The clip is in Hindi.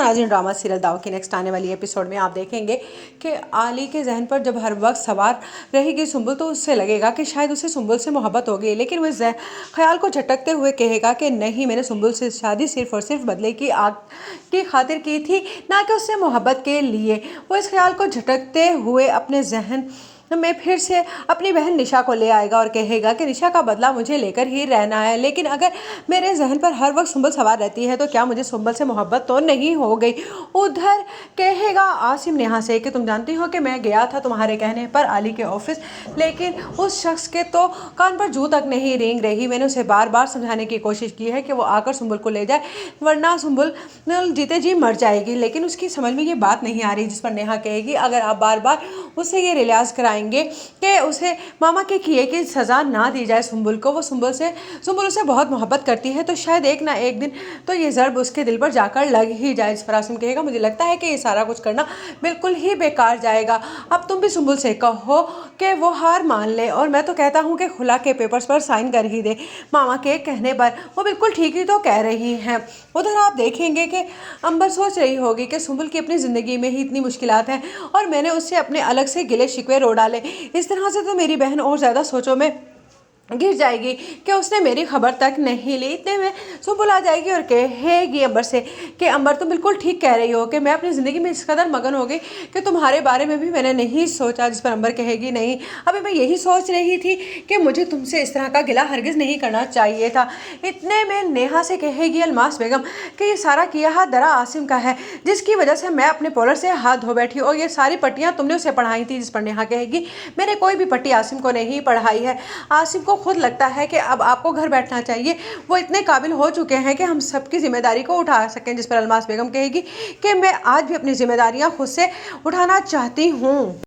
नाज़रीन, ड्रामा सीरियल दाव की नेक्स्ट आने वाली एपिसोड में आप देखेंगे कि आली के जहन पर जब हर वक्त सवार रहेगी सुंबुल, तो उससे लगेगा कि शायद उसे सुंबुल से मोहब्बत हो गई, लेकिन वो इस ख्याल को झटकते हुए कहेगा कि नहीं, मैंने सुंबुल से शादी सिर्फ और सिर्फ बदले की आग की खातिर की थी, ना कि उससे मोहब्बत के लिए। वो इस ख्याल को झटकते हुए अपने जहन में फिर से अपनी बहन निशा को ले आएगा और कहेगा कि निशा का बदला मुझे लेकर ही रहना है, लेकिन अगर मेरे जहन पर हर वक्त सुंबल सवार रहती है तो क्या मुझे सुंबल से मोहब्बत तो नहीं हो गई। उधर कहेगा आसिम नेहा से कि तुम जानती हो कि मैं गया था तुम्हारे कहने पर आली के ऑफिस, लेकिन उस शख्स के तो कान पर जू तक नहीं रेंग रही। मैंने उसे बार बार समझाने की कोशिश की है कि वो आकर सुंबल को ले जाए, वरना सुंबल जीते जी मर जाएगी, लेकिन उसकी समझ में ये बात नहीं आ रही। जिस पर नेहा कहेगी अगर आप बार बार उसे ये रियाज कराएंगे कि उसे मामा के किए की सज़ा ना दी जाए सुंबल को, वो सुंबल उसे बहुत मोहब्बत करती है, तो शायद एक ना एक दिन तो ये ज़र्ब उसके दिल पर जाकर लग ही जाए। इस पर आसिम कहेगा मुझे लगता है कि ये सारा कुछ करना बिल्कुल ही बेकार जाएगा। अब तुम भी सुंबल से कहो कि वो हार मान ले, और मैं तो कहता हूँ कि खुला के पेपर्स पर साइन कर ही दे। मामा के कहने पर वो बिल्कुल ठीक ही तो कह रही हैं। उधर आप देखेंगे कि अंबर सोच रही होगी कि सुंबल की अपनी ज़िंदगी में ही इतनी मुश्किलात हैं और मैंने उससे अपने अलग से गिले शिकवे रो डाले। इस तरह से तो मेरी बहन और ज़्यादा सोचों में गिर जाएगी कि उसने मेरी खबर तक नहीं ली। इतने में सुंबल आ जाएगी और कहेगी अंबर से कि अंबर तुम बिल्कुल ठीक कह रही हो कि मैं अपनी ज़िंदगी में इस कदर मगन हो गई कि तुम्हारे बारे में भी मैंने नहीं सोचा। जिस पर अंबर कहेगी नहीं, अभी मैं यही सोच रही थी कि मुझे तुमसे इस तरह का गिला हरगिज़ नहीं करना चाहिए था। इतने में नेहा से कहेगी अलमास बेगम कि ये सारा किया हाथ दरा आसिम का है, जिसकी वजह से मैं अपने पॉलर से हाथ धो बैठी और ये सारी पट्टियाँ तुमने उसे पढ़ाई थी। जिस पर नेहा कहेगी मैंने कोई भी पट्टी आसिम को नहीं पढ़ाई है। आसिम को खुद लगता है कि अब आपको घर बैठना चाहिए, वो इतने काबिल हो चुके हैं कि हम सबकी जिम्मेदारी को उठा सकें। जिस पर अलमास बेगम कहेगी कि मैं आज भी अपनी जिम्मेदारियां खुद से उठाना चाहती हूँ।